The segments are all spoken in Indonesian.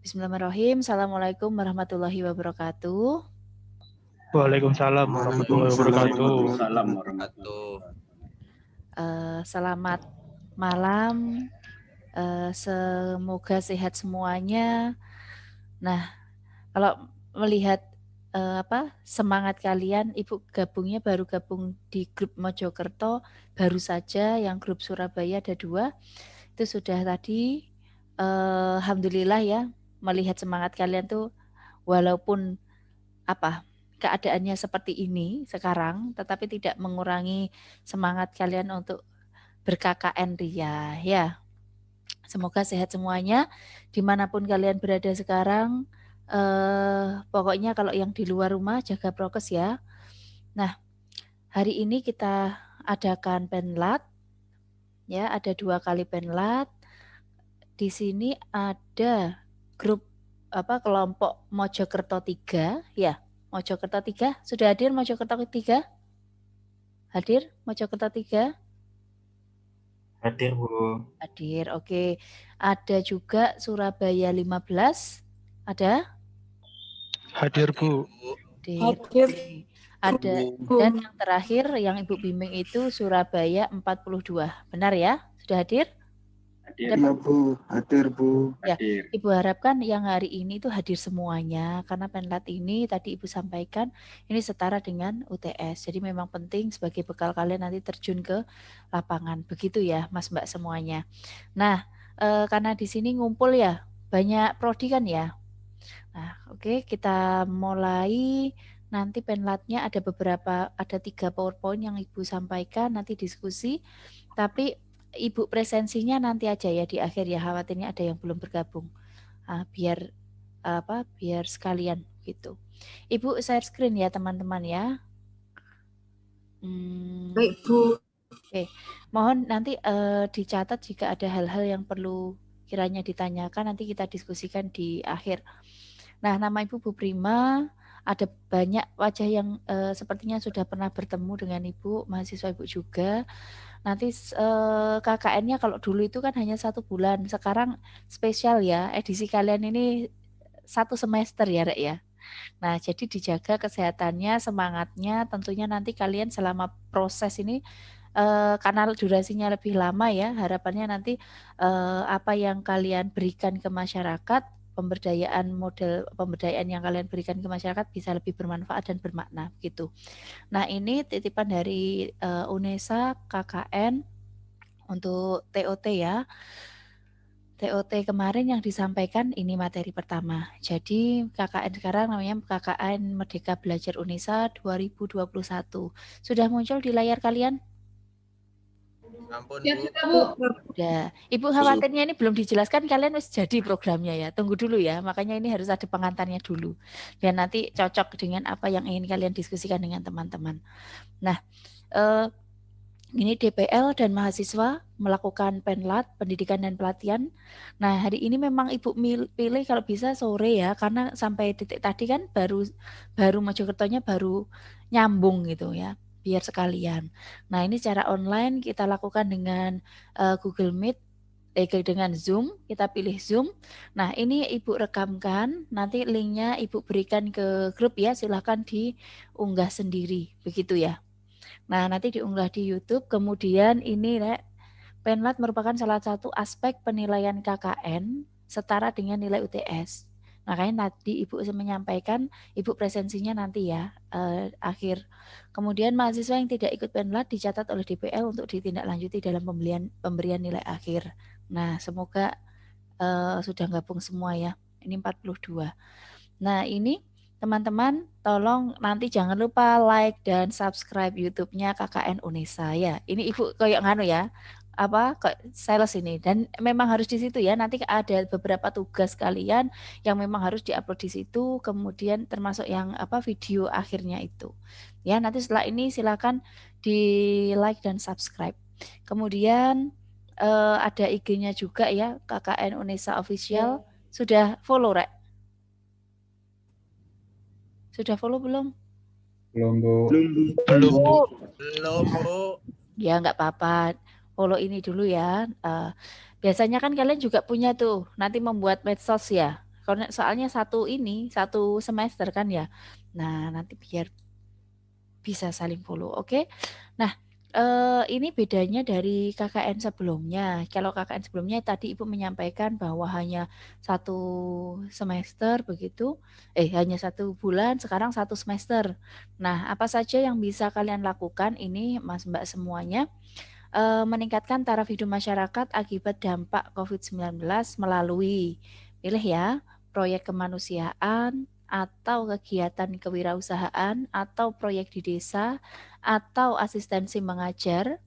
Bismillahirrahmanirrahim. Assalamualaikum warahmatullahi wabarakatuh. Waalaikumsalam warahmatullahi wabarakatuh. Selamat malam. Semoga sehat semuanya. Nah, kalau melihat semangat kalian, Ibu baru gabung di grup Mojokerto, baru saja yang grup Surabaya ada 2. Itu sudah tadi. Alhamdulillah ya, melihat semangat kalian tuh walaupun keadaannya seperti ini sekarang, tetapi tidak mengurangi semangat kalian untuk ber-KKN ria ya. Semoga sehat semuanya dimanapun kalian berada sekarang. Pokoknya kalau yang di luar rumah jaga prokes ya. Nah, hari ini kita adakan penlat ya, ada 2 kali penlat. Di sini ada grup kelompok Mojokerto 3 ya. Mojokerto 3 sudah hadir. Mojokerto 3 hadir. Mojokerto 3 hadir, Bu. Hadir, oke. Ada juga Surabaya 15 ada. Hadir, Bu. Hadir. Ada. Dan yang terakhir yang Ibu bimbing itu Surabaya 42, benar ya? Sudah hadir? Hadir ya, Bu. Hadir, Bu. Ya, Ibu harapkan yang hari ini itu hadir semuanya, karena penlat ini tadi Ibu sampaikan ini setara dengan UTS. Jadi memang penting sebagai bekal kalian nanti terjun ke lapangan. Begitu ya, Mas Mbak semuanya. Nah, karena di sini ngumpul ya, banyak prodi kan ya. Nah, oke, kita mulai. Nanti penlatnya ada 3 PowerPoint yang Ibu sampaikan, nanti diskusi. Tapi Ibu presensinya nanti aja ya di akhir ya, khawatirnya ada yang belum bergabung. Biar sekalian gitu. Ibu share screen ya teman-teman ya. Baik, Bu. Oke, mohon nanti dicatat jika ada hal-hal yang perlu kiranya ditanyakan, nanti kita diskusikan di akhir. Nah, nama Ibu Bu Prima, ada banyak wajah yang sepertinya sudah pernah bertemu dengan Ibu, mahasiswa Ibu juga. Nanti KKN-nya kalau dulu itu kan hanya 1 bulan, sekarang spesial ya, edisi kalian ini 1 semester ya, Rek ya. Nah, jadi dijaga kesehatannya, semangatnya, tentunya nanti kalian selama proses ini karena durasinya lebih lama ya, harapannya nanti apa yang kalian berikan ke masyarakat, pemberdayaan yang kalian berikan ke masyarakat bisa lebih bermanfaat dan bermakna gitu. Nah, ini titipan dari UNESA KKN untuk TOT ya. TOT kemarin yang disampaikan ini materi pertama. Jadi KKN sekarang namanya KKN Merdeka Belajar UNESA 2021. Sudah muncul di layar kalian? Ya, Bu. Udah. Ibu khawatirnya ini belum dijelaskan, kalian harus jadi programnya ya. Tunggu dulu ya. Makanya ini harus ada pengantarnya dulu. Biar nanti cocok dengan apa yang ingin kalian diskusikan dengan teman-teman. Nah, ini DPL dan mahasiswa melakukan penlat, pendidikan dan pelatihan. Nah, hari ini memang Ibu pilih kalau bisa sore ya, karena sampai titik tadi kan baru Mojokertonya baru nyambung gitu ya, biar sekalian. Nah, ini secara online kita lakukan dengan Google Meet, dengan Zoom, kita pilih Zoom. Nah, ini Ibu rekamkan, nanti linknya Ibu berikan ke grup ya, silahkan diunggah sendiri, begitu ya. Nah, nanti diunggah di YouTube. Kemudian ini penlat merupakan salah satu aspek penilaian KKN setara dengan nilai UTS. Makanya tadi Ibu menyampaikan, Ibu presensinya nanti ya akhir. Kemudian mahasiswa yang tidak ikut penlat dicatat oleh DPL untuk ditindaklanjuti dalam pemberian nilai akhir. Nah, semoga sudah gabung semua ya. Ini 42. Nah, ini teman-teman, tolong nanti jangan lupa like dan subscribe YouTube-nya KKN UNESA ya. Ini Ibu kayak nganu ya, sales ini. Dan memang harus di situ ya. Nanti ada beberapa tugas kalian yang memang harus diupload di situ. Kemudian termasuk yang video akhirnya itu. Ya, nanti setelah ini silakan di like dan subscribe. Kemudian ada IG-nya juga ya, KKN UNESA Official. Sudah follow, Rek? Sudah follow belum? Belum, Bu. Belum, Bu. Ya, nggak apa-apa. Follow ini dulu ya. Biasanya kan kalian juga punya tuh, nanti membuat medsos ya. Karena soalnya satu semester kan ya. Nah, nanti biar bisa saling follow. Oke. Nah, ini bedanya dari KKN sebelumnya. Kalau KKN sebelumnya tadi Ibu menyampaikan bahwa hanya 1 semester begitu, hanya 1 bulan, sekarang 1 semester. Nah, apa saja yang bisa kalian lakukan ini Mas Mbak semuanya, meningkatkan taraf hidup masyarakat akibat dampak COVID-19 melalui, pilih ya, proyek kemanusiaan, atau kegiatan kewirausahaan, atau proyek di desa, atau asistensi mengajar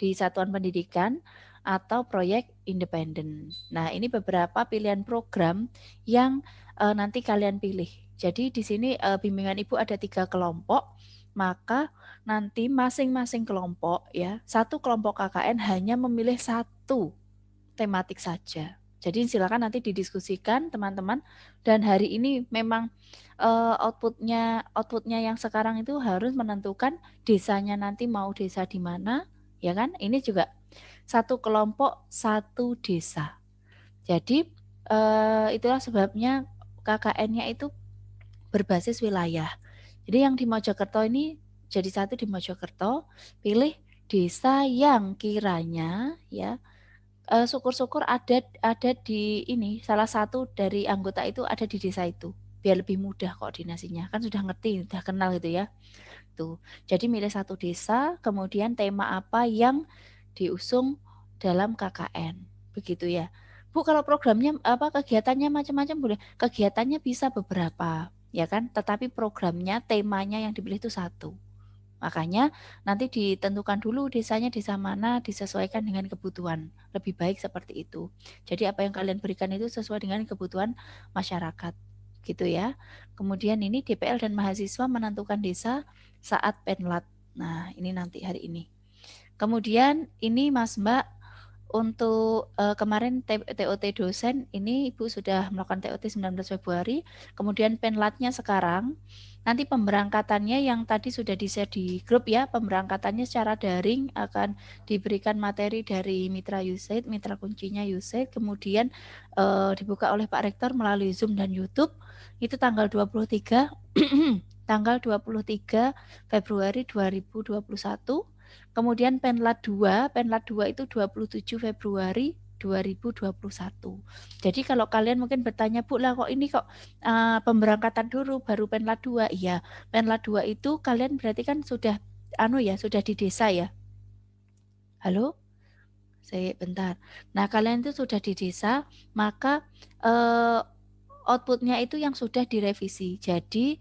di satuan pendidikan, atau proyek independen. Nah, ini beberapa pilihan program yang nanti kalian pilih. Jadi di sini bimbingan Ibu ada 3 kelompok, maka nanti masing-masing kelompok ya, satu kelompok KKN hanya memilih 1 tematik saja. Jadi silakan nanti didiskusikan teman-teman, dan hari ini memang outputnya yang sekarang itu harus menentukan desanya nanti mau desa di mana, ya kan? Ini juga 1 kelompok 1 desa. Jadi itulah sebabnya KKN-nya itu berbasis wilayah. Jadi yang di Mojokerto ini jadi 1 di Mojokerto, pilih desa yang kiranya ya syukur-syukur ada di ini, salah satu dari anggota itu ada di desa itu, biar lebih mudah koordinasinya, kan sudah ngerti, sudah kenal gitu ya. Tuh. Jadi milih 1 desa, kemudian tema apa yang diusung dalam KKN, begitu ya. Bu, kalau programnya kegiatannya macam-macam boleh. Kegiatannya bisa beberapa, ya kan? Tetapi programnya, temanya yang dipilih itu 1. Makanya nanti ditentukan dulu desanya desa mana, disesuaikan dengan kebutuhan. Lebih baik seperti itu. Jadi apa yang kalian berikan itu sesuai dengan kebutuhan masyarakat. Gitu ya. Kemudian ini DPL dan mahasiswa menentukan desa saat penlat. Nah, ini nanti hari ini. Kemudian ini Mas Mbak, untuk kemarin TOT dosen ini Ibu sudah melakukan TOT 19 Februari, kemudian penlatnya sekarang. Nanti pemberangkatannya yang tadi sudah di-share di grup ya, pemberangkatannya secara daring akan diberikan materi dari Mitra USAID, mitra kuncinya USAID, kemudian dibuka oleh Pak Rektor melalui Zoom dan YouTube. Itu tanggal 23 tanggal 23 Februari 2021. Kemudian penlat 2 itu 27 Februari 2021. Jadi kalau kalian mungkin bertanya, Bu lah kok ini kok pemberangkatan dulu baru penlat 2. Iya, penlat 2 itu kalian berarti kan sudah sudah di desa ya. Halo? Bentar. Nah, kalian itu sudah di desa, maka outputnya itu yang sudah direvisi. Jadi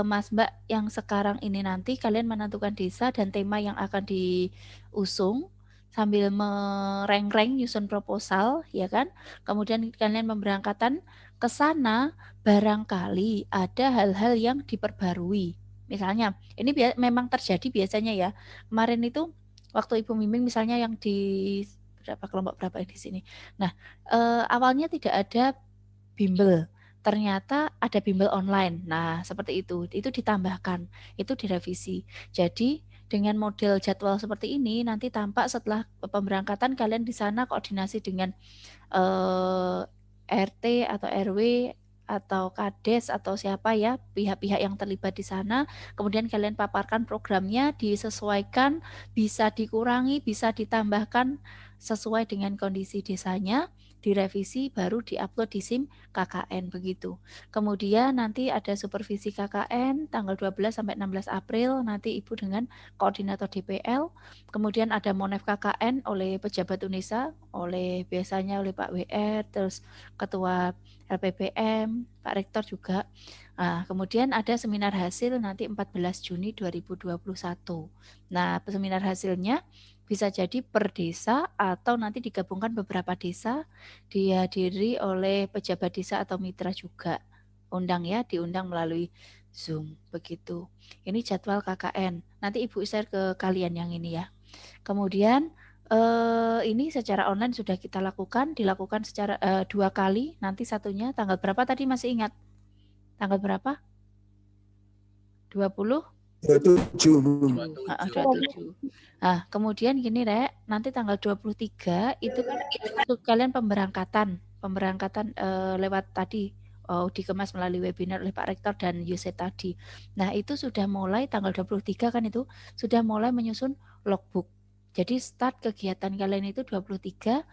Mas Mbak yang sekarang ini nanti kalian menentukan desa dan tema yang akan diusung sambil mereng-reng nyusun proposal, ya kan? Kemudian kalian memberangkatan ke sana, barangkali ada hal-hal yang diperbarui. Misalnya, ini memang terjadi biasanya ya. Kemarin itu waktu Ibu Miming misalnya yang di kelompok berapa di sini. Nah, awalnya tidak ada bimbel, ternyata ada bimbel online. Nah, seperti itu ditambahkan, itu direvisi. Jadi dengan model jadwal seperti ini nanti tampak setelah pemberangkatan kalian di sana koordinasi dengan RT atau RW atau Kades atau siapa ya, pihak-pihak yang terlibat di sana. Kemudian kalian paparkan programnya, disesuaikan, bisa dikurangi, bisa ditambahkan sesuai dengan kondisi desanya, direvisi, baru diupload di SIM KKN begitu. Kemudian nanti ada supervisi KKN tanggal 12 sampai 16 April, nanti Ibu dengan koordinator DPL. Kemudian ada Monef KKN oleh pejabat UNESA, biasanya oleh Pak WR, terus Ketua LPPM, Pak Rektor juga. Nah, kemudian ada seminar hasil nanti 14 Juni 2021. Nah, seminar hasilnya bisa jadi per desa atau nanti digabungkan beberapa desa, dihadiri oleh pejabat desa atau mitra juga. Diundang melalui Zoom begitu. Ini jadwal KKN. Nanti Ibu share ke kalian yang ini ya. Kemudian ini secara online sudah kita dilakukan secara 2 kali. Nanti satunya tanggal berapa tadi masih ingat? Tanggal berapa? 27. Nah, kemudian gini Rek, nanti tanggal 23 itu kan kalian pemberangkatan. pemberangkatan lewat tadi dikemas melalui webinar oleh Pak Rektor dan Yusef tadi. Nah, itu sudah mulai tanggal 23 kan itu sudah mulai menyusun logbook. Jadi start kegiatan kalian itu 23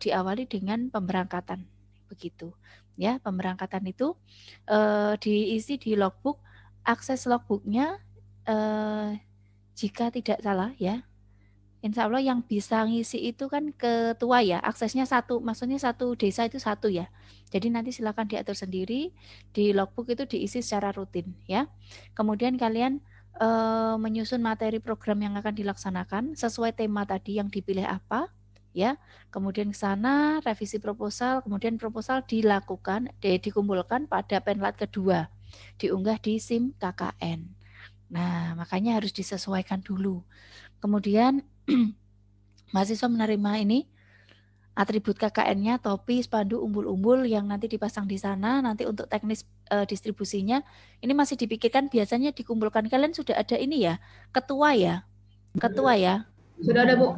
diawali dengan pemberangkatan. Begitu. Ya, pemberangkatan itu diisi di logbook, akses logbooknya jika tidak salah ya, insya Allah yang bisa ngisi itu kan ketua ya, aksesnya satu, maksudnya satu desa itu satu ya. Jadi nanti silakan diatur sendiri, di logbook itu diisi secara rutin ya. Kemudian kalian menyusun materi program yang akan dilaksanakan sesuai tema tadi yang dipilih apa ya. Kemudian ke sana revisi proposal, kemudian proposal dilakukan, dikumpulkan pada penlat kedua, diunggah di SIM KKN. Nah, makanya harus disesuaikan dulu. Kemudian mahasiswa menerima ini atribut KKN-nya, topi, spanduk, umbul-umbul yang nanti dipasang di sana. Nanti untuk teknis distribusinya ini masih dipikirkan, biasanya dikumpulkan. Kalian sudah ada ini ya, ketua ya? Ketua ya? Sudah ada, Bu.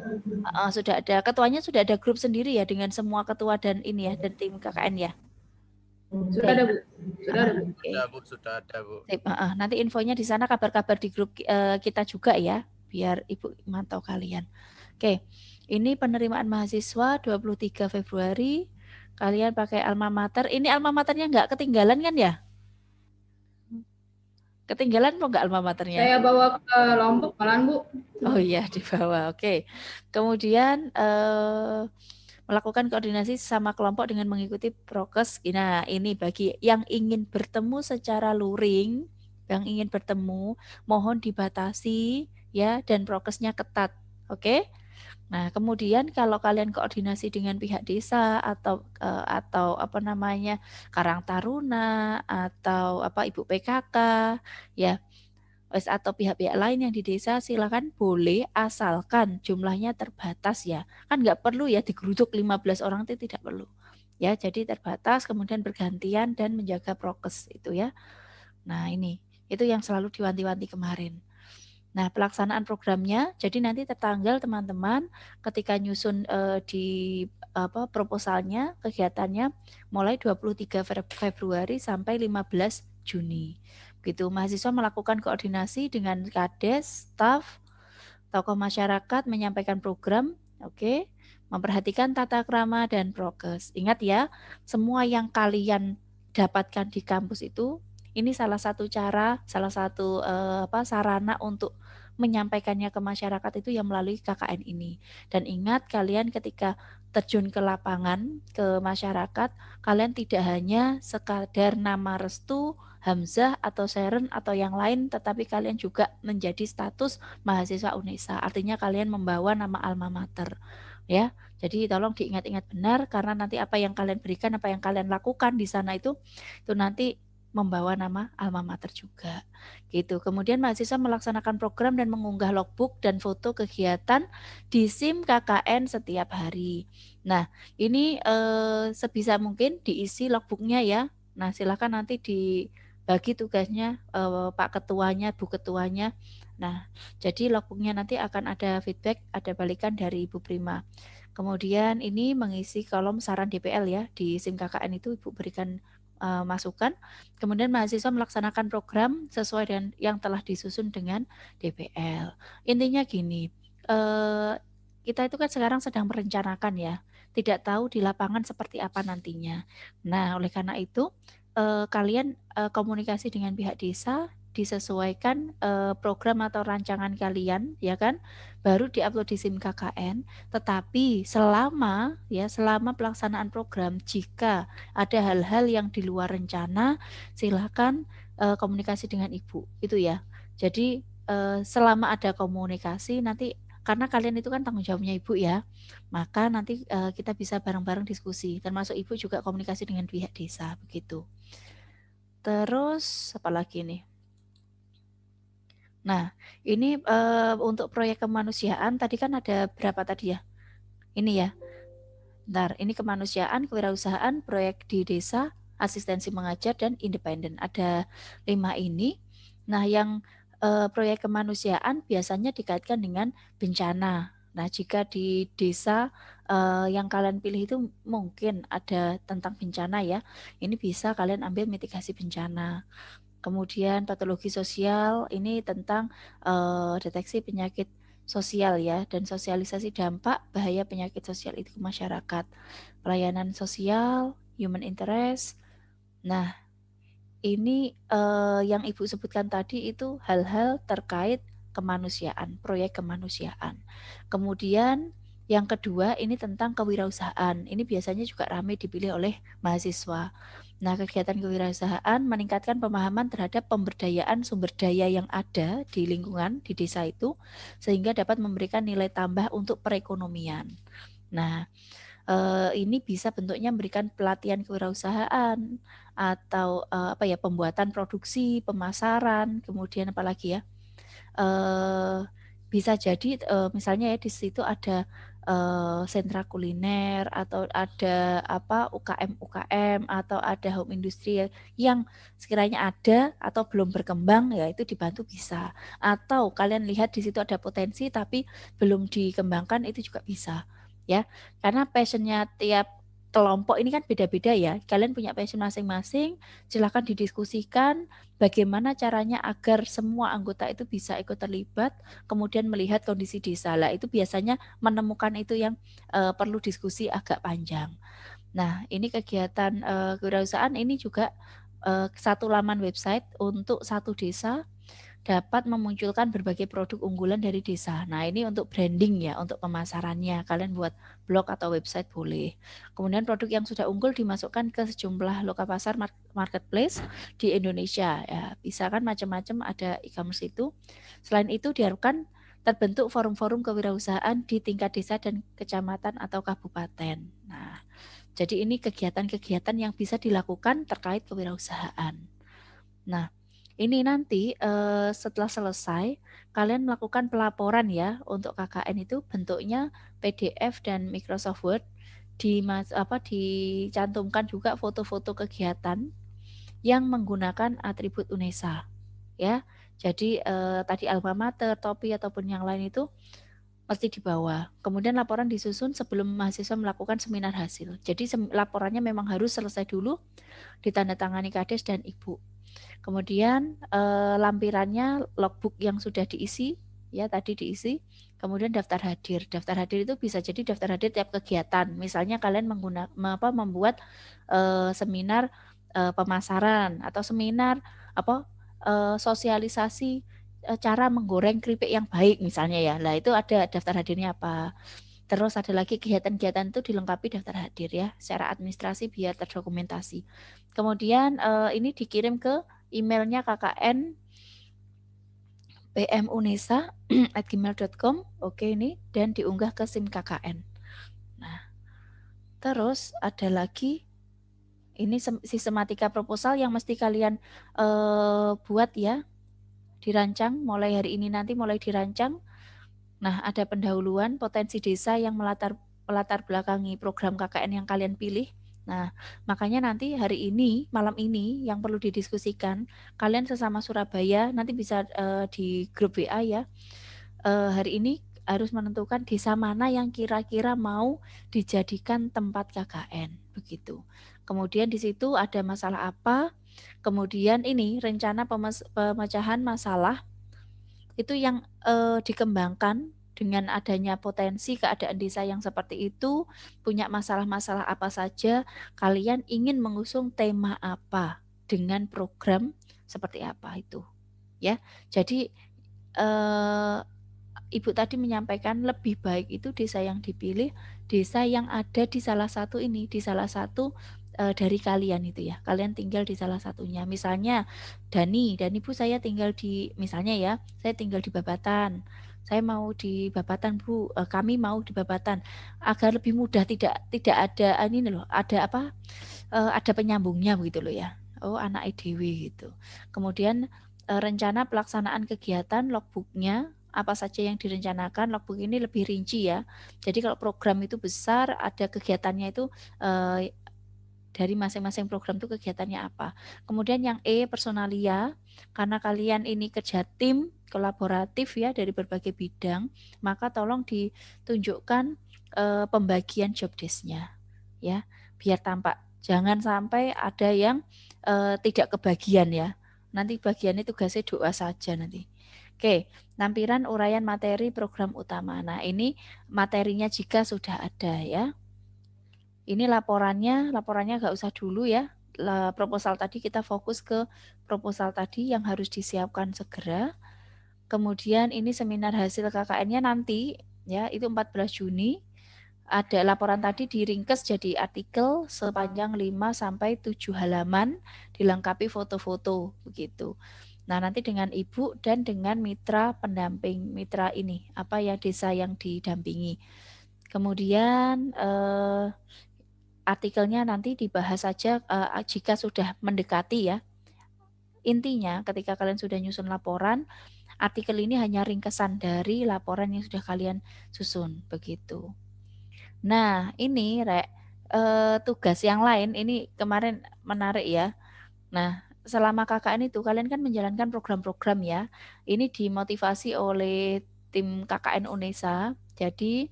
Sudah ada. Ketuanya sudah ada grup sendiri ya dengan semua ketua dan ini ya, dan tim KKN ya? Sudah ada, Bu. Sudah ada, Bu. Sudah, Bu. Sudah ada, Bu. Nanti infonya di sana, kabar-kabar di grup kita juga ya, biar Ibu mantau kalian. Oke, ini penerimaan mahasiswa 23 Februari. Kalian pakai alma mater. Ini alma maternya nggak ketinggalan kan ya? Ketinggalan kok nggak alma maternya? Saya bawa ke Lombok malahan, Bu. Oh iya, dibawa. Oke. Kemudian melakukan koordinasi sama kelompok dengan mengikuti prokes. Nah, ini bagi yang ingin bertemu secara luring, yang ingin bertemu, mohon dibatasi ya, dan prokesnya ketat. Oke? Nah, kemudian kalau kalian koordinasi dengan pihak desa atau apa namanya, Karang Taruna atau Ibu PKK ya, atau pihak-pihak lain yang di desa, silakan boleh, asalkan jumlahnya terbatas ya. Kan nggak perlu ya digeruduk 15 orang, itu tidak perlu. Ya, jadi terbatas, kemudian bergantian dan menjaga prokes itu ya. Nah, ini itu yang selalu diwanti-wanti kemarin. Nah, pelaksanaan programnya, jadi nanti tertanggal teman-teman ketika nyusun di proposalnya, kegiatannya mulai 23 Februari sampai 15 Juni. Begitu, mahasiswa melakukan koordinasi dengan Kades, staf, tokoh masyarakat, menyampaikan program, oke, memperhatikan tata krama dan prokes. Ingat ya, semua yang kalian dapatkan di kampus itu, ini salah satu cara, salah satu sarana untuk menyampaikannya ke masyarakat itu yang melalui KKN ini. Dan ingat, kalian ketika terjun ke lapangan, ke masyarakat, kalian tidak hanya sekadar nama restu, Hamzah atau Seren atau yang lain, tetapi kalian juga menjadi status mahasiswa UNESA. Artinya kalian membawa nama alma mater. Ya, jadi tolong diingat-ingat benar, karena nanti apa yang kalian berikan, apa yang kalian lakukan di sana itu nanti membawa nama alma mater juga. Gitu. Kemudian mahasiswa melaksanakan program dan mengunggah logbook dan foto kegiatan di SIM KKN setiap hari. Nah, ini sebisa mungkin diisi logbooknya ya. Nah, silakan nanti dibagi tugasnya Pak Ketuanya, Bu Ketuanya. Nah, jadi logbooknya nanti akan ada feedback, ada balikan dari Ibu Prima. Kemudian ini mengisi kolom saran DPL ya, di SIM KKN itu Ibu berikan masukan. Kemudian mahasiswa melaksanakan program sesuai dengan yang telah disusun dengan DPL. Intinya gini, kita itu kan sekarang sedang merencanakan ya, tidak tahu di lapangan seperti apa nantinya. Nah, oleh karena itu kalian komunikasi dengan pihak desa, disesuaikan program atau rancangan kalian, ya kan, baru diupload di SIM KKN. Tetapi selama pelaksanaan program, jika ada hal-hal yang di luar rencana, silakan komunikasi dengan Ibu, itu ya. Jadi selama ada komunikasi nanti, karena kalian itu kan tanggung jawabnya Ibu ya, maka nanti kita bisa bareng-bareng diskusi, termasuk Ibu juga komunikasi dengan pihak desa, begitu. Terus apa lagi nih? Nah, ini untuk proyek kemanusiaan tadi kan ada berapa tadi ya? Ini ya. Bentar, ini kemanusiaan, kewirausahaan, proyek di desa, asistensi mengajar, dan independen. Ada 5 ini. Nah, yang proyek kemanusiaan biasanya dikaitkan dengan bencana. Nah, jika di desa yang kalian pilih itu mungkin ada tentang bencana ya, ini bisa kalian ambil mitigasi bencana. Kemudian patologi sosial ini tentang deteksi penyakit sosial ya, dan sosialisasi dampak bahaya penyakit sosial itu ke masyarakat. Pelayanan sosial, human interest. Nah, ini yang Ibu sebutkan tadi itu hal-hal terkait kemanusiaan, proyek kemanusiaan. Kemudian yang kedua ini tentang kewirausahaan. Ini biasanya juga ramai dipilih oleh mahasiswa. Nah, kegiatan kewirausahaan meningkatkan pemahaman terhadap pemberdayaan sumber daya yang ada di lingkungan di desa itu sehingga dapat memberikan nilai tambah untuk perekonomian. Nah, ini bisa bentuknya memberikan pelatihan kewirausahaan atau apa ya, pembuatan produksi, pemasaran, kemudian apalagi ya, bisa jadi misalnya ya di situ ada sentra kuliner atau ada apa UKM atau ada home industri yang sekiranya ada atau belum berkembang ya itu dibantu bisa, atau kalian lihat di situ ada potensi tapi belum dikembangkan itu juga bisa ya, karena passionnya tiap kelompok ini kan beda-beda ya, kalian punya passion masing-masing, silahkan didiskusikan bagaimana caranya agar semua anggota itu bisa ikut terlibat, kemudian melihat kondisi desa. Lah itu biasanya menemukan itu yang perlu diskusi agak panjang. Nah, ini kegiatan kewirausahaan ini juga satu laman website untuk satu desa dapat memunculkan berbagai produk unggulan dari desa. Nah, ini untuk branding ya, untuk pemasarannya. Kalian buat blog atau website boleh. Kemudian produk yang sudah unggul dimasukkan ke sejumlah loka pasar marketplace di Indonesia. Ya, bisa kan macam-macam ada e-commerce itu. Selain itu diharapkan terbentuk forum-forum kewirausahaan di tingkat desa dan kecamatan atau kabupaten. Nah, jadi ini kegiatan-kegiatan yang bisa dilakukan terkait kewirausahaan. Nah, ini nanti setelah selesai kalian melakukan pelaporan ya untuk KKN itu bentuknya PDF dan Microsoft Word, dicantumkan juga foto-foto kegiatan yang menggunakan atribut UNESA ya. Jadi tadi alma mater, topi ataupun yang lain itu mesti dibawa. Kemudian laporan disusun sebelum mahasiswa melakukan seminar hasil. Jadi laporannya memang harus selesai dulu, ditandatangani Kades dan Ibu. Kemudian lampirannya logbook yang sudah diisi ya tadi diisi. Kemudian daftar hadir. Daftar hadir itu bisa jadi daftar hadir tiap kegiatan. Misalnya kalian membuat seminar pemasaran atau seminar sosialisasi cara menggoreng keripik yang baik misalnya ya. Lah itu ada daftar hadirnya apa. Terus ada lagi kegiatan-kegiatan itu dilengkapi daftar hadir ya, secara administrasi biar terdokumentasi. Kemudian ini dikirim ke emailnya KKN pmunesa@gmail.com. Oke ini dan diunggah ke SIM KKN. Nah, terus ada lagi ini sistematika proposal yang mesti kalian buat ya, dirancang mulai hari ini nanti mulai dirancang. Nah, ada pendahuluan potensi desa yang melatar belakangi program KKN yang kalian pilih. Nah, makanya nanti hari ini, malam ini yang perlu didiskusikan, kalian sesama Surabaya nanti bisa di grup WA ya. Hari ini harus menentukan desa mana yang kira-kira mau dijadikan tempat KKN, begitu. Kemudian di situ ada masalah apa? Kemudian ini rencana pemecahan masalah itu yang dikembangkan dengan adanya potensi keadaan desa yang seperti itu, punya masalah-masalah apa saja, kalian ingin mengusung tema apa dengan program seperti apa itu ya. Jadi Ibu tadi menyampaikan lebih baik itu desa yang dipilih, desa yang ada di salah satu ini, di salah satu dari kalian itu ya. Kalian tinggal di salah satunya. Misalnya Dani Bu saya tinggal di, misalnya ya, saya tinggal di Babatan. Saya mau di Babatan Bu, kami mau di Babatan. Agar lebih mudah tidak ada ini loh, ada apa? Ada penyambungnya begitu loh ya. Oh, anak EDW gitu. Kemudian rencana pelaksanaan kegiatan logbooknya apa saja yang direncanakan, logbook ini lebih rinci ya. Jadi kalau program itu besar, ada kegiatannya itu dari masing-masing program itu kegiatannya apa. Kemudian yang E, personalia, karena kalian ini kerja tim, kolaboratif ya dari berbagai bidang, maka tolong ditunjukkan pembagian job desk-nya ya, biar tampak. Jangan sampai ada yang tidak kebagian ya. Nanti bagiannya tugasnya doa saja nanti. Oke, lampiran uraian materi program utama. Nah, ini materinya jika sudah ada ya. Ini laporannya nggak usah dulu ya. Proposal tadi kita fokus ke proposal tadi yang harus disiapkan segera. Kemudian ini seminar hasil KKN-nya nanti ya, itu 14 Juni. Ada laporan tadi diringkes jadi artikel sepanjang 5 sampai 7 halaman dilengkapi foto-foto begitu. Nah, nanti dengan ibu dan dengan mitra pendamping, mitra ini apa ya, desa yang didampingi. Kemudian artikelnya nanti dibahas saja jika sudah mendekati ya. Intinya ketika kalian sudah nyusun laporan, artikel ini hanya ringkesan dari laporan yang sudah kalian susun begitu. Nah, ini tugas yang lain ini kemarin menarik ya. Nah, selama KKN itu kalian kan menjalankan program-program ya. Ini dimotivasi oleh tim KKN UNESA. Jadi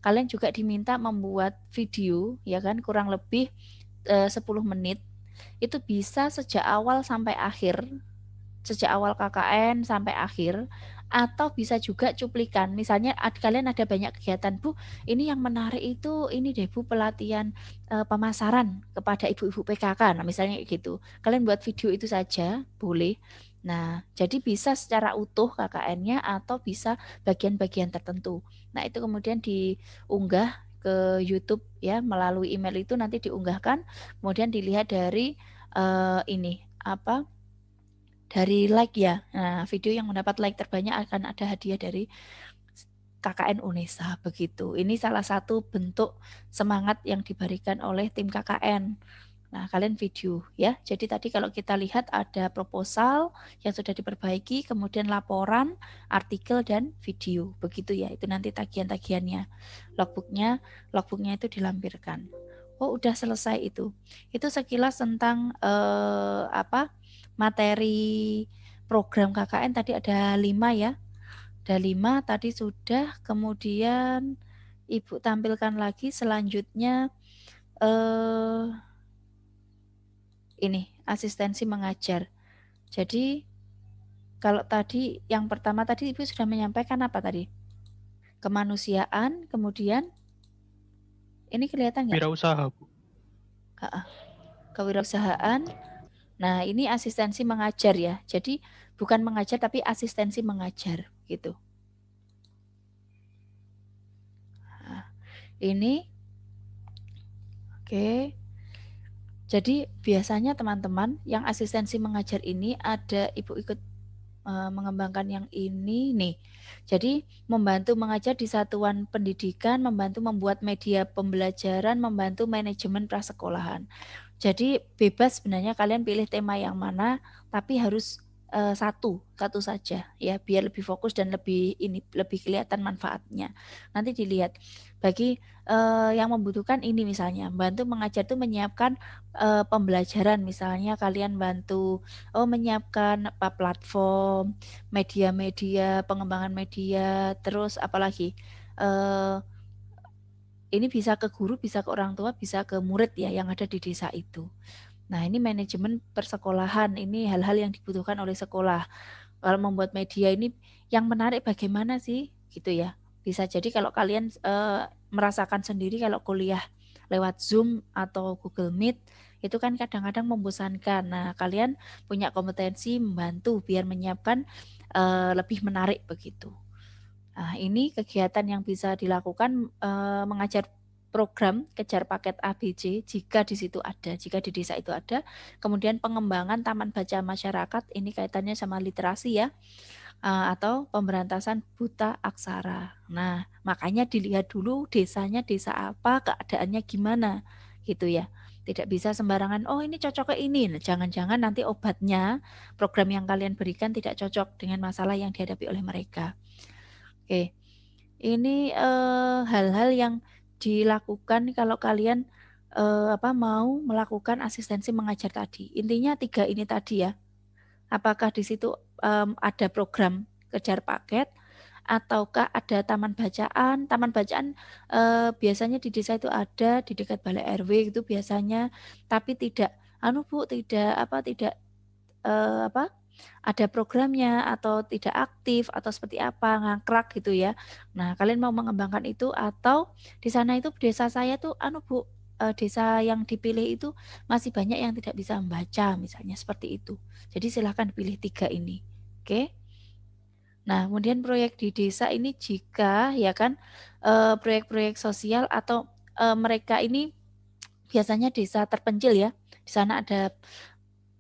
kalian juga diminta membuat video ya kan, kurang lebih 10 menit. Itu bisa sejak awal sampai akhir. Sejak awal KKN sampai akhir, atau bisa juga cuplikan. Misalnya kalian ada banyak kegiatan, Bu, ini yang menarik itu ini deh Bu, pelatihan pemasaran kepada ibu-ibu PKK. Nah, misalnya gitu. Kalian buat video itu saja, boleh. Nah, jadi bisa secara utuh KKN-nya atau bisa bagian-bagian tertentu. Nah, itu kemudian diunggah ke YouTube ya, melalui email itu nanti diunggahkan, kemudian dilihat dari ini apa? Dari like ya. Nah, video yang mendapat like terbanyak akan ada hadiah dari KKN UNESA begitu. Ini salah satu bentuk semangat yang diberikan oleh tim KKN. Nah, kalian video ya. Jadi tadi kalau kita lihat ada proposal yang sudah diperbaiki, kemudian laporan, artikel dan video. Begitu ya. Itu nanti tagihan-tagihannya. Logbooknya itu dilampirkan. Oh, udah selesai itu. Itu sekilas tentang materi program KKN tadi ada 5 ya. Ada 5 tadi sudah, kemudian Ibu tampilkan lagi selanjutnya ini asistensi mengajar. Jadi kalau tadi yang pertama tadi Ibu sudah menyampaikan apa tadi? Kemanusiaan, kemudian ini kelihatan nggak? Wirausaha, Bu. Kewirausahaan. Nah, ini asistensi mengajar ya. Jadi bukan mengajar tapi asistensi mengajar gitu. Nah, ini oke. Jadi biasanya teman-teman yang asistensi mengajar ini ada Ibu ikut mengembangkan yang ini nih. Jadi membantu mengajar di satuan pendidikan, membantu membuat media pembelajaran, membantu manajemen prasekolahan. Jadi bebas sebenarnya kalian pilih tema yang mana, tapi harus satu saja ya, biar lebih fokus dan lebih kelihatan manfaatnya. Nanti dilihat bagi yang membutuhkan ini misalnya, bantu mengajar itu menyiapkan pembelajaran, misalnya kalian bantu menyiapkan platform, media-media, pengembangan media, terus apalagi ini bisa ke guru, bisa ke orang tua, bisa ke murid ya yang ada di desa itu. Nah, ini manajemen persekolahan, ini hal-hal yang dibutuhkan oleh sekolah. Kalau membuat media ini yang menarik bagaimana sih gitu ya. Bisa jadi kalau kalian merasakan sendiri kalau kuliah lewat Zoom atau Google Meet itu kan kadang-kadang membosankan. Nah, kalian punya kompetensi membantu biar menyiapkan lebih menarik begitu. Nah, ini kegiatan yang bisa dilakukan mengajar program kejar paket ABC jika di situ ada, jika di desa itu ada. Kemudian pengembangan taman baca masyarakat, ini kaitannya sama literasi ya, atau pemberantasan buta aksara. Nah, makanya dilihat dulu desanya desa apa, keadaannya gimana gitu ya. Tidak bisa sembarangan, oh ini cocok ke ini. Nah, jangan-jangan nanti obatnya program yang kalian berikan tidak cocok dengan masalah yang dihadapi oleh mereka. Oke, ini hal-hal yang dilakukan kalau kalian mau melakukan asistensi mengajar tadi. Intinya 3 ini tadi ya. Apakah di situ ada program kejar paket ataukah ada taman bacaan? Taman bacaan biasanya di desa itu ada di dekat balai RW itu biasanya, tapi tidak ada programnya atau tidak aktif atau seperti apa, ngangkrak gitu ya. Nah, kalian mau mengembangkan itu atau di sana itu desa saya tuh desa yang dipilih itu masih banyak yang tidak bisa membaca misalnya seperti itu. Jadi silahkan pilih 3 ini. Oke. Nah, kemudian proyek di desa ini jika ya kan proyek-proyek sosial atau mereka ini biasanya desa terpencil ya. Di sana ada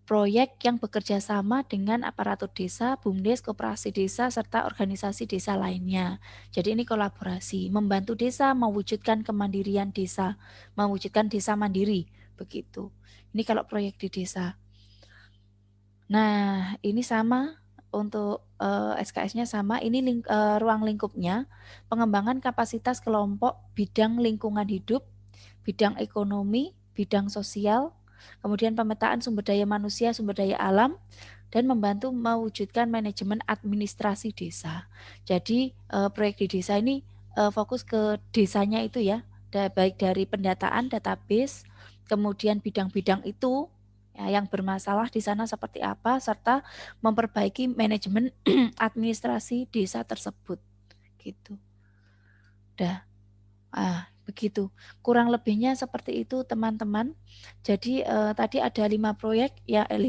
proyek yang bekerja sama dengan aparatur desa, BUMDes, koperasi desa, serta organisasi desa lainnya. Jadi ini kolaborasi, membantu desa mewujudkan kemandirian desa, mewujudkan desa mandiri, begitu. Ini kalau proyek di desa. Nah, ini sama untuk SKS-nya sama, ini ruang lingkupnya, pengembangan kapasitas kelompok bidang lingkungan hidup, bidang ekonomi, bidang sosial, kemudian pemetaan sumber daya manusia, sumber daya alam, dan membantu mewujudkan manajemen administrasi desa. Jadi proyek di desa ini fokus ke desanya itu ya, baik dari pendataan database, kemudian bidang-bidang itu ya, yang bermasalah di sana seperti apa, serta memperbaiki manajemen administrasi desa tersebut. Gitu. Begitu. Kurang lebihnya seperti itu teman-teman. Jadi tadi ada 5 proyek ya 5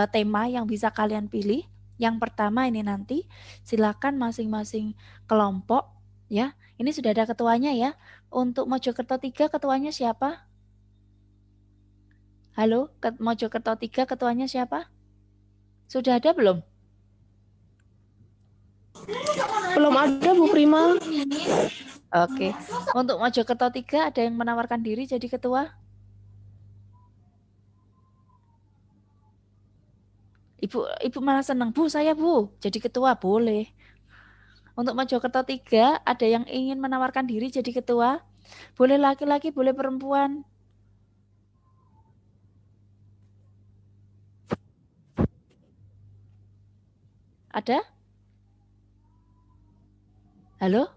tema yang bisa kalian pilih. Yang pertama ini nanti silakan masing-masing kelompok ya. Ini sudah ada ketuanya ya. Untuk Mojokerto 3 ketuanya siapa? Halo, Mojokerto 3 ketuanya siapa? Sudah ada belum? Belum ada Bu Prima. Oke. Untuk Mojokerto 3 ada yang menawarkan diri jadi ketua? Ibu malah senang, Bu, saya Bu, jadi ketua boleh. Untuk Mojokerto 3 ada yang ingin menawarkan diri jadi ketua? Boleh laki-laki, boleh perempuan. Ada? Halo?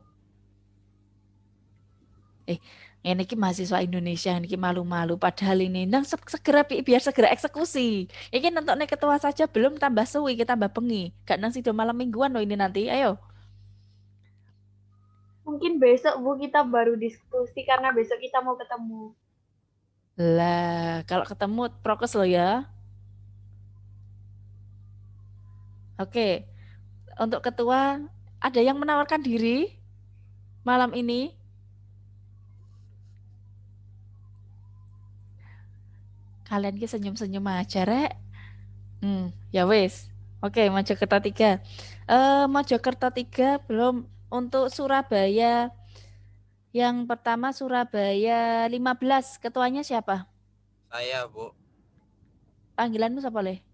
Ini mahasiswa Indonesia ini malu-malu padahal ini nang segera biar segera eksekusi. Ini nentoknya ketua saja belum tambah suwi kita tambah bengi. Gak nang sido malam mingguan loh ini nanti. Ayo. Mungkin besok Bu kita baru diskusi karena besok kita mau ketemu. Lah, kalau ketemu prokes lo ya. Oke. Untuk ketua ada yang menawarkan diri malam ini? Kalian ki senyum-senyum aja, Rek. Ya wes. Oke, Mojokerto 3. Mojokerto 3 belum. Untuk Surabaya yang pertama Surabaya 15. Ketuanya siapa? Saya, Bu. Panggilanmu siapa, Le?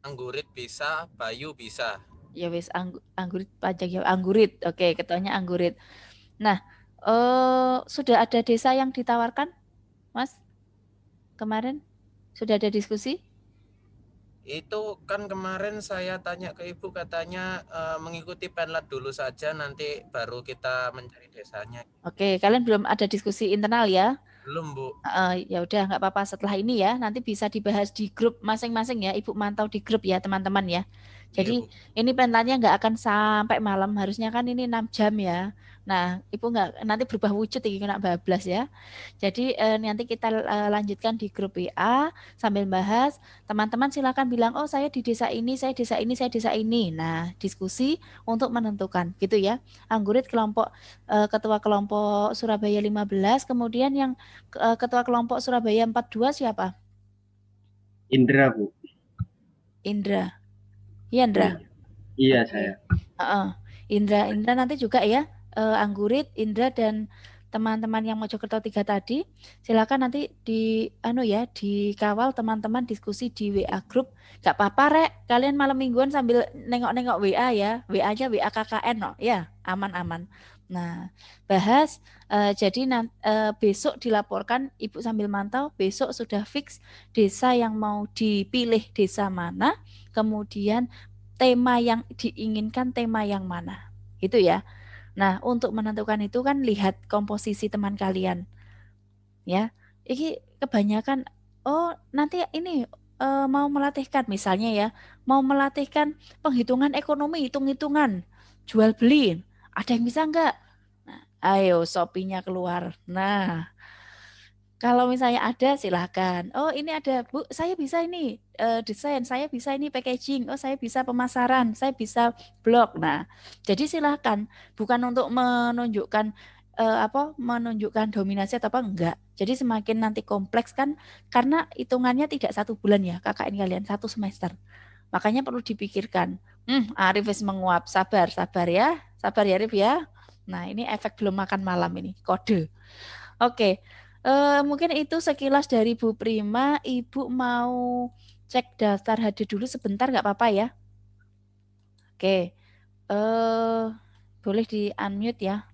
Anggurit bisa, Bayu bisa. Ya wes, Anggurit pajak ya. Anggurit. Oke, ketuanya Anggurit. Nah, sudah ada desa yang ditawarkan, Mas? Kemarin sudah ada diskusi? Itu kan kemarin saya tanya ke Ibu katanya mengikuti penlat dulu saja nanti baru kita mencari desanya. Oke, kalian belum ada diskusi internal ya? Belum, Bu. Ya udah nggak apa-apa setelah ini ya nanti bisa dibahas di grup masing-masing ya. Ibu mantau di grup ya teman-teman ya. Jadi Iya, ini penlatnya nggak akan sampai malam, harusnya kan ini 6 jam ya. Nah, Ibu nggak nanti berubah wujud ini kena bablas ya. Jadi nanti kita lanjutkan di grup WA sambil bahas. Teman-teman silakan bilang, oh saya di desa ini, saya desa ini, saya desa ini. Nah, diskusi untuk menentukan gitu ya. Anggurit ketua kelompok Surabaya 15, kemudian yang ketua kelompok Surabaya 42 siapa? Indra, Bu. Indra. Iya, Indra. Iya, Oke. saya. Indra nanti juga ya, Anggurit, Indra dan teman-teman yang Mojokerto 3 tadi, silakan nanti dikawal teman-teman diskusi di WA grup. Gak apa-apa Rek, kalian malam mingguan sambil nengok-nengok WA ya, WA-nya WA KKN no, ya aman-aman. Nah, bahas jadi besok dilaporkan Ibu sambil mantau, besok sudah fix desa yang mau dipilih desa mana, kemudian tema yang diinginkan tema yang mana. Gitu ya. Nah, untuk menentukan itu kan lihat komposisi teman kalian. Ya. Ini kebanyakan nanti ini mau melatihkan misalnya ya, mau melatihkan penghitungan ekonomi, hitung-hitungan, jual beli. Ada yang bisa enggak? Nah, ayo Shopee-nya keluar. Nah, kalau misalnya ada silakan. Oh, ini ada Bu, saya bisa ini desain, saya bisa ini packaging, saya bisa pemasaran, saya bisa blog. Nah, jadi silakan. Bukan untuk menunjukkan menunjukkan dominasi atau apa enggak. Jadi semakin nanti kompleks kan, karena hitungannya tidak 1 bulan ya KKN kalian, 1 semester. Makanya perlu dipikirkan. Arif wis menguap, sabar ya Arif ya. Nah, ini efek belum makan malam ini, kode. Oke. Mungkin itu sekilas dari Bu Prima. Ibu mau cek daftar hadir dulu sebentar nggak apa-apa ya? Oke. Boleh di unmute ya.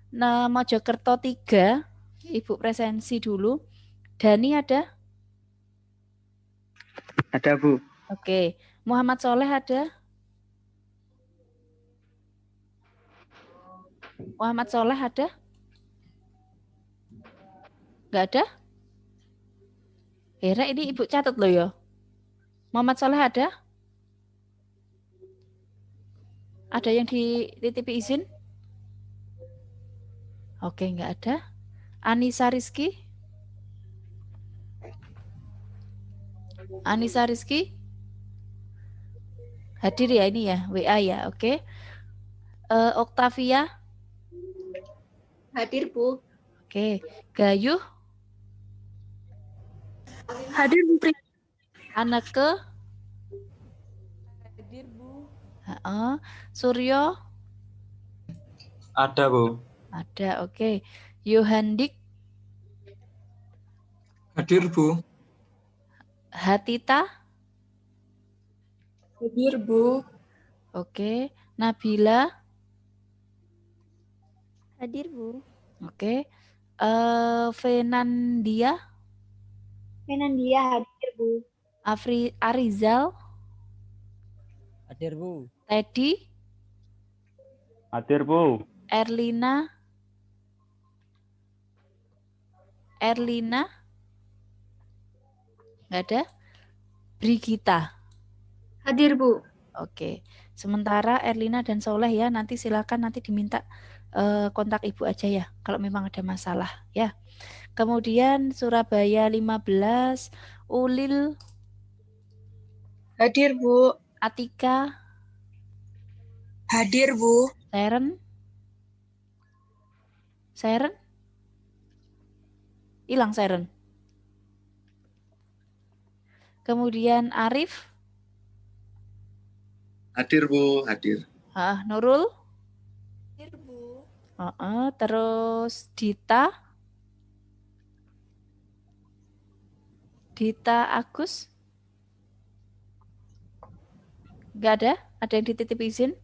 Nah, Mojokerto 3, Ibu presensi dulu. Dani ada? Ada Bu. Oke. Muhammad Soleh ada? Muhammad Soleh ada? Nggak ada? Hera ini Ibu catat loh ya. Muhammad Soleh ada? Ada yang dititipi izin? Oke, nggak ada. Anissa Rizky? Anissa Rizky? Hadir ya ini ya, WA ya, oke. Oktavia? Hadir, Bu. Oke. Gayu? Hadir, Bu. Aneke? Hadir, Bu. Suryo? Ada, Bu. Ada, oke. Yohandik? Hadir, Bu. Hatita? Hadir, Bu. Oke. Nabila? Hadir, Bu. Oke. Fenandia? Fenandia hadir, Bu. Arizal? Hadir, Bu. Teddy? Hadir, Bu. Erlina? Nggak ada? Brigita? Hadir, Bu. Oke. Sementara Erlina dan Soleh ya, nanti silakan nanti diminta kontak Ibu aja ya, kalau memang ada masalah ya. Kemudian Surabaya 15, Ulil? Hadir, Bu. Atika? Hadir, Bu. Seren? Hilang Seren. Kemudian Arif? Hadir, Bu. Hadir. Nurul? Hadir, Bu. Terus Dita? Agus? Nggak ada? Ada yang dititip izin?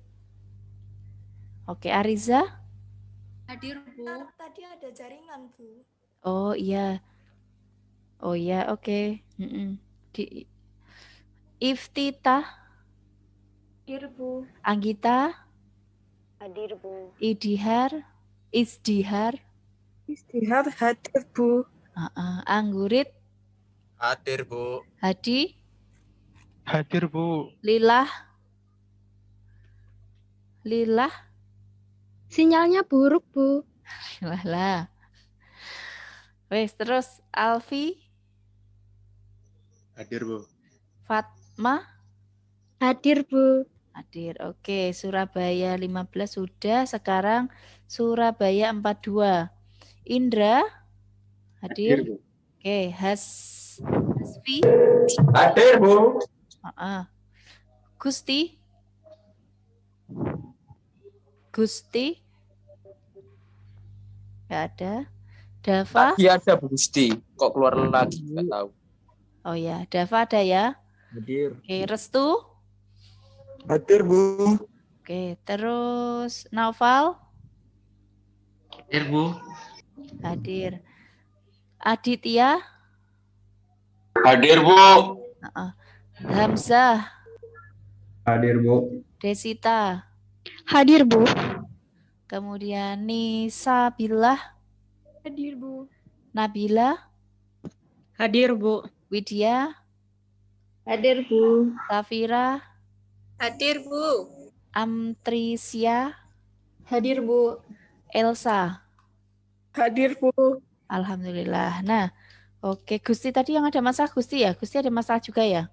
Oke, Ariza? Hadir, Bu. Tadi ada jaringan, Bu. Oh iya, oke. Iftita? Hadir, Bu. Anggita? Hadir, Bu. Isdihar? Istihar hadir, Bu. Anggurit? Hadir, Bu. Hadi? Hadir, Bu. Lilah? Sinyalnya buruk, Bu. Walah. Wes, terus Alfi? Hadir, Bu. Fatma? Hadir, Bu. Hadir. Oke, Surabaya 15 sudah, sekarang Surabaya 42. Indra? Hadir. Bu. Oke, Hasfi? Hadir, Bu. Gusti? Nggak ada. Dava? Tadi ada Bu Gusti, kok keluar lagi? Nggak tahu. Oh ya, Dava ada ya. Hadir. Oke, Restu? Hadir Bu. Oke, terus Naufal? Hadir Bu. Hadir. Aditya? Hadir Bu. Hamzah? Hadir, Bu. Desita? Hadir, Bu. Kemudian Nisa Billah? Hadir, Bu. Nabila? Hadir, Bu. Widya? Hadir, Bu. Safira? Hadir, Bu. Amtrisia? Hadir, Bu. Elsa? Hadir, Bu. Alhamdulillah. Nah, oke, Gusti tadi yang ada masalah Gusti ya? Gusti ada masalah juga ya?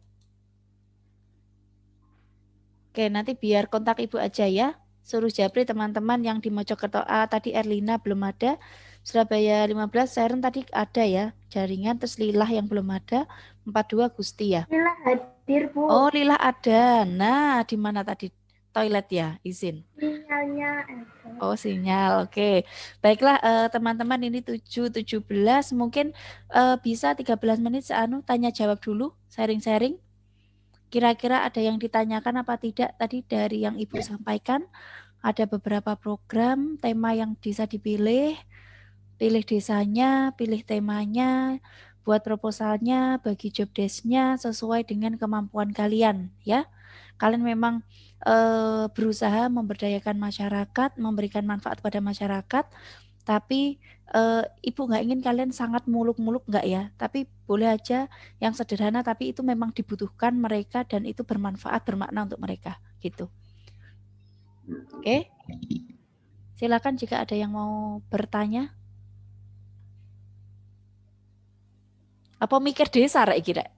Oke, nanti biar kontak Ibu aja ya. Suruh japri teman-teman yang di Mojokerto A, tadi Erlina belum ada. Surabaya 15, Seren tadi ada ya. Jaringan, terus Lilah yang belum ada. 42 Gusti ya. Lila hadir, Bu. Oh, Lilah ada. Nah, di mana tadi? Toilet ya, izin. Sinyalnya ada. Oh, sinyal. Oke. Baiklah teman-teman, ini 7.17 mungkin bisa 13 menit tanya jawab dulu, sharing-sharing. Kira-kira ada yang ditanyakan apa tidak tadi dari yang Ibu sampaikan? Ada beberapa program, tema yang bisa dipilih, pilih desanya, pilih temanya, buat proposalnya, bagi job desk-nya sesuai dengan kemampuan kalian ya. Kalian memang berusaha memberdayakan masyarakat, memberikan manfaat pada masyarakat, tapi Ibu nggak ingin kalian sangat muluk-muluk nggak ya, tapi boleh aja yang sederhana, tapi itu memang dibutuhkan mereka dan itu bermanfaat, bermakna untuk mereka gitu. Oke, silakan jika ada yang mau bertanya. Apa mikir desa rek iki rek?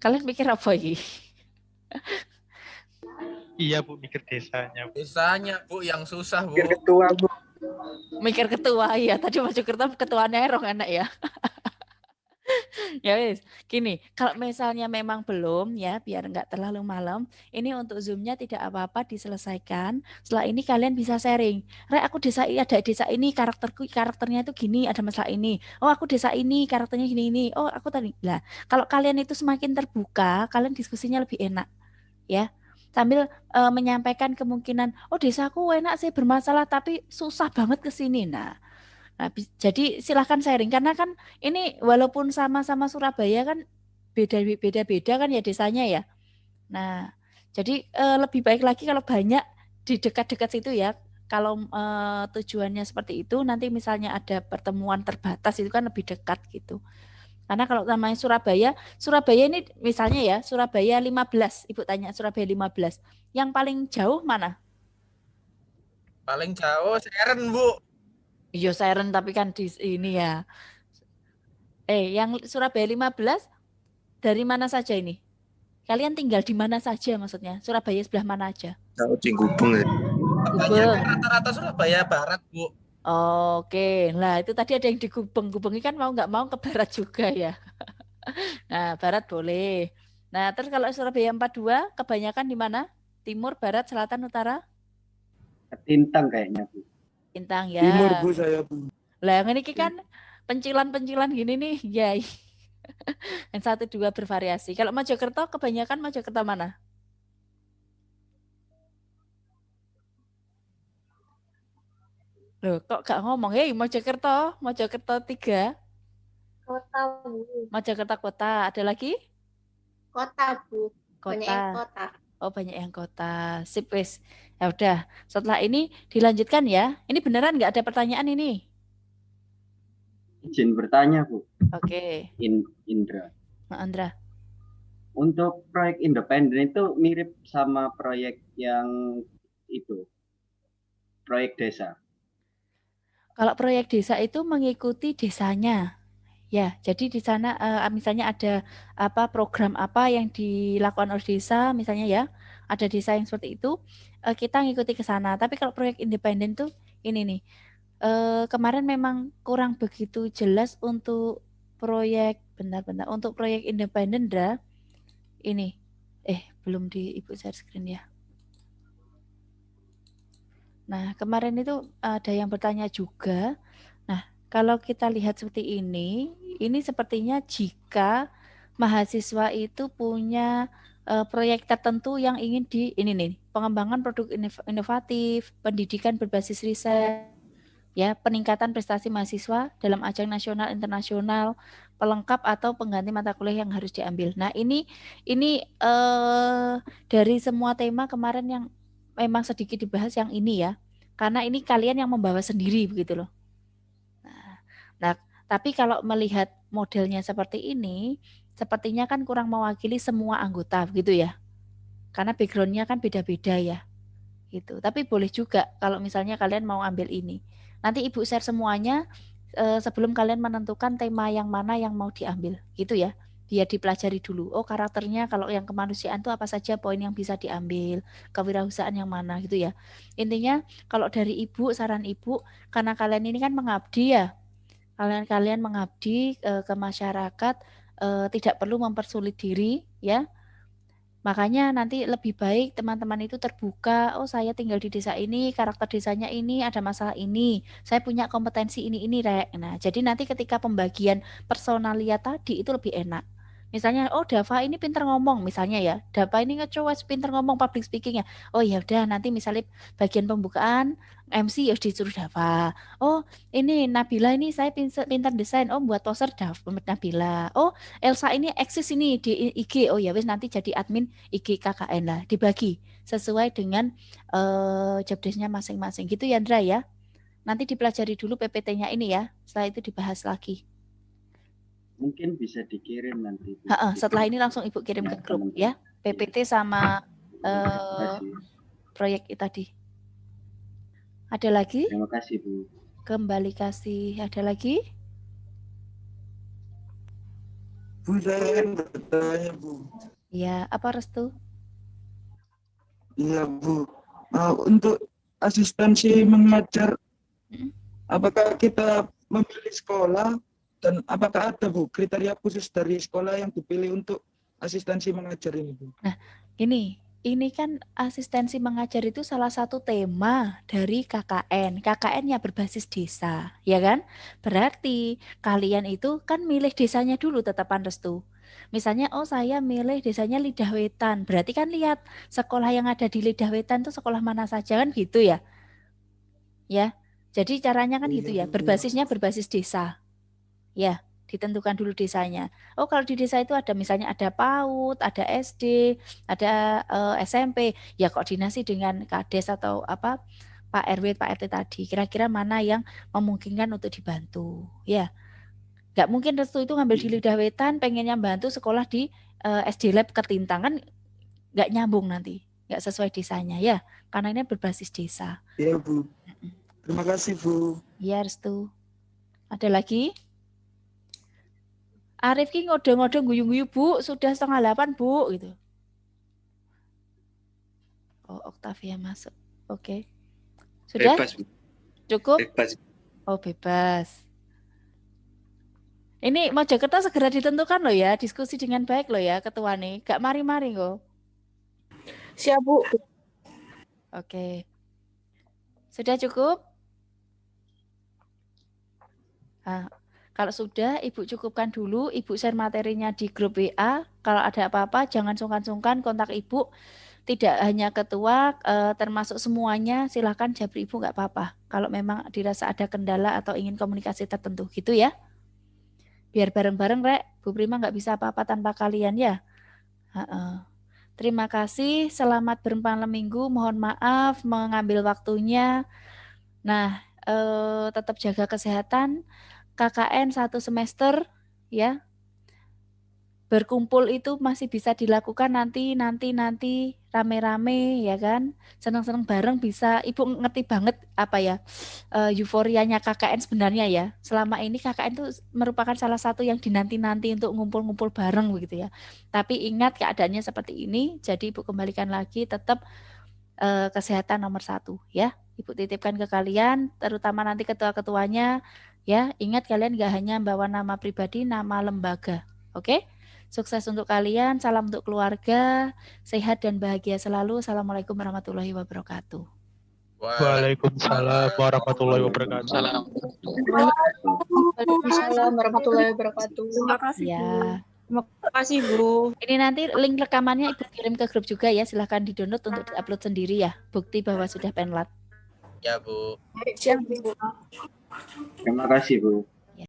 Kalian mikir apa iki? Iya Bu, mikir desanya Bu. Desanya Bu yang susah Bu. Ketua, Bu. Mikir ketua ya, tadi Mojokerto ketuanya Erong enak ya. Ya wis, gini, kalau misalnya memang belum ya, biar nggak terlalu malam, ini untuk Zoom-nya tidak apa-apa diselesaikan. Setelah ini kalian bisa sharing. Rek, aku desa ada desa ini, karakternya itu gini, ada masalah ini. Oh, aku desa ini, karakternya gini. Oh, aku tadi. Lah, kalau kalian itu semakin terbuka, kalian diskusinya lebih enak, ya. Sambil menyampaikan kemungkinan, oh desaku enak sih bermasalah, tapi susah banget ke sini. Nah, jadi silahkan sharing karena kan ini walaupun sama-sama Surabaya kan beda-beda kan ya desanya ya. Nah, jadi lebih baik lagi kalau banyak di dekat-dekat situ ya. Kalau tujuannya seperti itu, nanti misalnya ada pertemuan terbatas itu kan lebih dekat gitu. Karena kalau namanya Surabaya ini misalnya ya, Surabaya 15, Ibu tanya Surabaya 15. Yang paling jauh mana? Paling jauh Seren Bu. Iya Seren tapi kan di ini ya. Yang Surabaya 15 dari mana saja ini? Kalian tinggal di mana saja maksudnya? Surabaya sebelah mana aja? Tahu di Gubeng ya. Kebanyakan rata-rata Surabaya Barat Bu. Oke, nah itu tadi ada yang di Gubeng. Gubeng ini kan mau nggak mau ke barat juga ya. Nah, barat boleh. Nah, terus kalau Surabaya 42 kebanyakan di mana? Timur, barat, selatan, utara? Ketintang kayaknya, Bu. Bintang ya. Timur Bu saya Bu. Lah yang ini kan pencilan-pencilan gini nih, ya. Yang 1, 2 bervariasi. Kalau Mojokerto kebanyakan Mojokerto mana? Loh, kok gak ngomong? Hei, Mojokerto 3. Kota, Bu. Mojokerto kota. Ada lagi? Kota, Bu. Banyak yang Kota. kota. Oh, banyak yang kota. Sip, wis. Ya udah, setelah ini dilanjutkan ya. Ini beneran nggak ada pertanyaan ini? Izin bertanya, Bu. Oke. Indra. Andra. Untuk proyek independen itu mirip sama proyek yang itu. Proyek desa. Kalau proyek desa itu mengikuti desanya. Ya, jadi di sana misalnya ada program apa yang dilakukan oleh desa misalnya ya. Ada desa yang seperti itu, kita ngikuti ke sana. Tapi kalau proyek independen tuh ini nih. Kemarin memang kurang begitu jelas untuk proyek bentar. Untuk proyek independen ini. Belum di Ibu share screen ya. Nah, kemarin itu ada yang bertanya juga. Nah, kalau kita lihat seperti ini sepertinya jika mahasiswa itu punya proyek tertentu yang ingin ini nih, pengembangan produk inovatif, pendidikan berbasis riset, ya, peningkatan prestasi mahasiswa dalam ajang nasional internasional, pelengkap atau pengganti mata kuliah yang harus diambil. Nah, ini dari semua tema kemarin yang memang sedikit dibahas yang ini ya. Karena ini kalian yang membawa sendiri begitu loh. Nah, tapi kalau melihat modelnya seperti ini, sepertinya kan kurang mewakili semua anggota gitu ya. Karena background-nya kan beda-beda ya. Gitu. Tapi boleh juga kalau misalnya kalian mau ambil ini. Nanti Ibu share semuanya sebelum kalian menentukan tema yang mana yang mau diambil. Gitu ya. Biar dipelajari dulu. Oh, karakternya kalau yang kemanusiaan itu apa saja poin yang bisa diambil, kewirausahaan yang mana gitu ya. Intinya kalau dari Ibu, saran Ibu, karena kalian ini kan mengabdi ya. Kalian mengabdi ke masyarakat, tidak perlu mempersulit diri ya. Makanya nanti lebih baik teman-teman itu terbuka, oh saya tinggal di desa ini, karakter desanya ini, ada masalah ini, saya punya kompetensi ini Rek. Nah, jadi nanti ketika pembagian personalia tadi itu lebih enak. Misalnya, oh Dava ini pinter ngomong misalnya ya, Dava ini ngecowes pinter ngomong public speaking ya. Oh ya udah nanti misalnya bagian pembukaan MC ya disuruh Dava. Oh ini Nabila ini saya pinter desain, oh buat poster Nabila. Oh Elsa ini eksis ini di IG, oh ya wis nanti jadi admin IG KKN lah, dibagi sesuai dengan job desk-nya masing-masing gitu ya Andra ya. Nanti dipelajari dulu PPT-nya ini ya, setelah itu dibahas lagi. Mungkin bisa dikirim nanti. Setelah ini langsung Ibu kirim ke grup ya, PPT sama proyek tadi. Ada lagi? Terima kasih Bu. Kembali kasih. Ada lagi? Bu, saya bertanya Bu. Iya, apa Restu? Iya Bu. Untuk asistensi mengajar, apakah kita memilih sekolah dan apakah ada Bu kriteria khusus dari sekolah yang dipilih untuk asistensi mengajar ini Bu? Nah, ini kan asistensi mengajar itu salah satu tema dari KKN. KKN-nya berbasis desa, ya kan? Berarti kalian itu kan milih desanya dulu tetapan Restu. Misalnya, oh saya milih desanya Lidah Wetan. Berarti kan lihat sekolah yang ada di Lidah Wetan itu sekolah mana saja kan gitu ya? Ya, jadi caranya kan gitu ya, berbasisnya berbasis desa. Ya, ditentukan dulu desanya. Oh, kalau di desa itu ada misalnya ada PAUD, ada SD, ada SMP, ya koordinasi dengan Kades atau apa Pak RW, Pak RT tadi. Kira-kira mana yang memungkinkan untuk dibantu, ya. Nggak mungkin Restu itu ngambil di Lidah Wetan, pengennya bantu sekolah di SD Lab Ketintang kan nggak nyambung nanti, nggak sesuai desanya ya, karena ini berbasis desa. Iya Bu. Terima kasih Bu. Iya Restu. Ada lagi? Arif ki ngode-ngode guyu-guyu Bu, sudah 7:30 Bu gitu. Oh, Octavia masuk. Oke. Sudah? Bebas Bu. Cukup? Bebas. Oh, bebas. Ini Mojokerto segera ditentukan loh ya, diskusi dengan baik loh ya ketua nih. Gak mari-mari kok. Siap Bu. Oke. Sudah cukup? Kalau sudah, Ibu cukupkan dulu. Ibu share materinya di grup WA. Kalau ada apa-apa, jangan sungkan-sungkan kontak Ibu. Tidak hanya ketua, termasuk semuanya. Silahkan jabri Ibu, nggak apa-apa. Kalau memang dirasa ada kendala atau ingin komunikasi tertentu, gitu ya. Biar bareng-bareng, Rek. Bu Prima nggak bisa apa-apa tanpa kalian ya. Terima kasih. Selamat bermalam minggu. Mohon maaf mengambil waktunya. Nah, tetap jaga kesehatan. KKN 1 semester ya. Berkumpul itu masih bisa dilakukan nanti rame-rame ya kan. Senang-senang bareng bisa. Ibu ngerti banget apa ya euforianya KKN sebenarnya ya. Selama ini KKN itu merupakan salah satu yang dinanti-nanti untuk ngumpul-ngumpul bareng begitu ya. Tapi ingat keadaannya seperti ini, jadi Ibu kembalikan lagi tetap kesehatan nomor 1 ya. Ibu titipkan ke kalian, terutama nanti ketua-ketuanya. Ya, ingat kalian gak hanya bawa nama pribadi, nama lembaga. Oke? Sukses untuk kalian, salam untuk keluarga, sehat dan bahagia selalu. Assalamualaikum warahmatullahi wabarakatuh. Waalaikumsalam warahmatullahi wabarakatuh. Waalaikumsalam warahmatullahi wabarakatuh. Terima kasih, Ya. Terima kasih, Bu. Ini nanti link rekamannya Ibu kirim ke grup juga ya. Silahkan di-download untuk di-upload sendiri ya. Bukti bahwa sudah penlat. Ya, Bu. Siap, Bu. Terima kasih, Bu.